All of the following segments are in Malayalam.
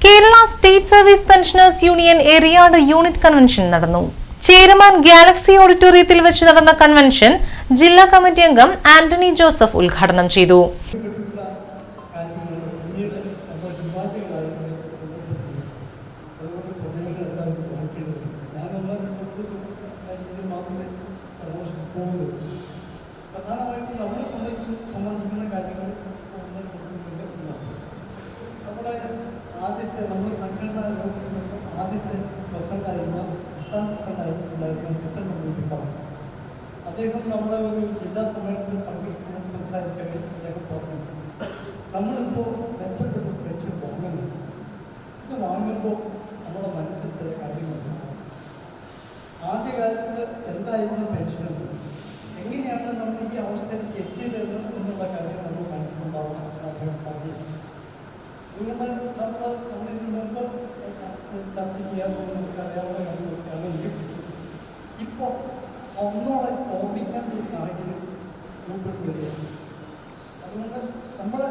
Kerala state service pensioners union Eriyad unit convention നടന്നു. ചേരമാൻ ഗാലക്സി ഓഡിറ്റോറിയത്തിൽ വെച്ച് നടന്ന കൺവെൻഷൻ ജില്ലാ കമ്മിറ്റി അംഗം ആന്റണി ജോസഫ് ഉദ്ഘാടനം ചെയ്തു. നമ്മുടെ സംഘടനാ ആദ്യത്തെ പ്രസിഡന്റായിരുന്ന സംസ്ഥാന പ്രസിഡന്റായിട്ടുണ്ടായിരുന്ന ചിത്രം നമ്പൂതിരിപ്പാട് അദ്ദേഹം നമ്മുടെ ഒരു ജില്ലാ സമ്മേളനത്തിൽ പങ്കെടുക്കുമ്പോൾ സംസാരിക്കവേ അദ്ദേഹം പറഞ്ഞു, നമ്മളിപ്പോൾ മെച്ചപ്പെട്ട പെൻഷൻ വാങ്ങുന്നു. ഇത് വാങ്ങുമ്പോൾ നമ്മുടെ മനസ്സിൽ ചില കാര്യങ്ങളുണ്ടാകും. ആദ്യകാലത്ത് എന്തായിരുന്നു പെൻഷൻ എന്ന്, എങ്ങനെയാണ് നമ്മൾ ഈ അവസ്ഥയിലേക്ക് എത്തിയതെന്ന് എന്നുള്ള കാര്യം നമ്മൾ മനസ്സിലുണ്ടാവണം അദ്ദേഹം പറഞ്ഞു. നമ്മളിതിന് മുമ്പ് ചർച്ച ചെയ്യാമെന്ന് നമുക്ക് അറിയാവുന്ന കാര്യങ്ങളൊക്കെയാണെങ്കിൽ ഇപ്പോൾ ഒന്നോടെ ഓർമ്മിക്കേണ്ട ഒരു സാഹചര്യം രൂപപ്പെട്ട് വരികയാണ്. അതുകൊണ്ട് നമ്മുടെ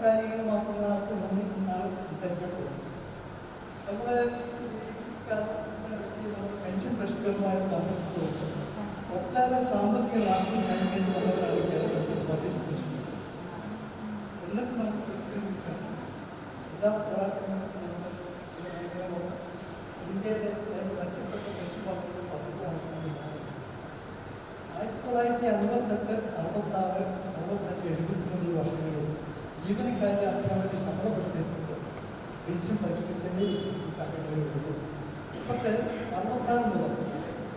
കാര്യങ്ങൾ മാത്രമാണ് സംസാരിക്കപ്പെടുന്നത്. നമ്മുടെ ഈ നമ്മുടെ പെൻഷൻ പരിഷ്കരണവുമായി ബന്ധപ്പെട്ടുകൊണ്ട് ഒട്ടേറെ സാമ്പത്തിക രാഷ്ട്രീയ സാഹചര്യം വന്നവരാണ് കേരളത്തിൽ സർവീസ് പെൻഷൻ. എന്നിട്ട് നമുക്ക് എല്ലാ പോരാട്ടങ്ങൾക്ക് നമ്മൾ ഇന്ത്യയിലെ മെച്ചപ്പെട്ട പെൻഷൻ പദ്ധതിയുടെ സാധ്യതയാണ്. 1958, 66, 68, 73 വർഷങ്ങളിൽ ജീവനക്കാരുടെ അധ്യാപകരുടെ ശമ്പളം പരിഷ്കരിക്കുമ്പോൾ പെൻഷൻ പരിഷ്കരിച്ചതേ ഈ കാലങ്ങളിലുള്ളൂ. പക്ഷേ 66 മുതൽ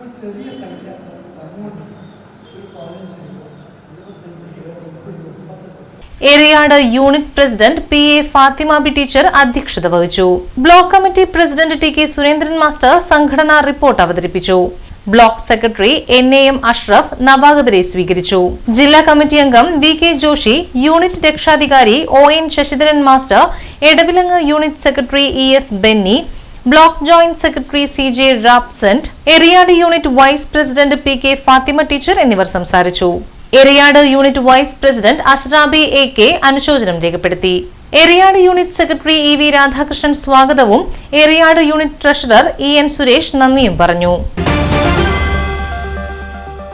ഒരു ചെറിയ സംഖ്യ നമുക്ക് തന്നുകൊണ്ട് ഒരു 15, 25, 30, 35 Eriyad unit president PA Fathima B teacher അധ്യക്ഷത വഹിച്ചു. Block committee president TK Surendran master സംഘടനാ റിപ്പോർട്ട് അവതരിപ്പിച്ചു. ബ്ലോക്ക് സെക്രട്ടറി NAM അഷ്റഫ് നവാഗതരെ സ്വീകരിച്ചു. ജില്ലാ കമ്മിറ്റി അംഗം VK ജോഷി, യൂണിറ്റ് രക്ഷാധികാരി ON Sasidharan master, Edavilangu unit secretary EF Benny, block joint secretary CJ റാപ്സന്റ്, Eriyad unit vice president PK Fathima teacher എന്നിവർ സംസാരിച്ചു. Eriyad unit vice president Asrabi AK അനുശോചനം രേഖപ്പെടുത്തി. Eriyad unit secretary EV Radhakrishnan സ്വാഗതവും Eriyad unit treasurer EN Suresh നന്ദിയും പറഞ്ഞു.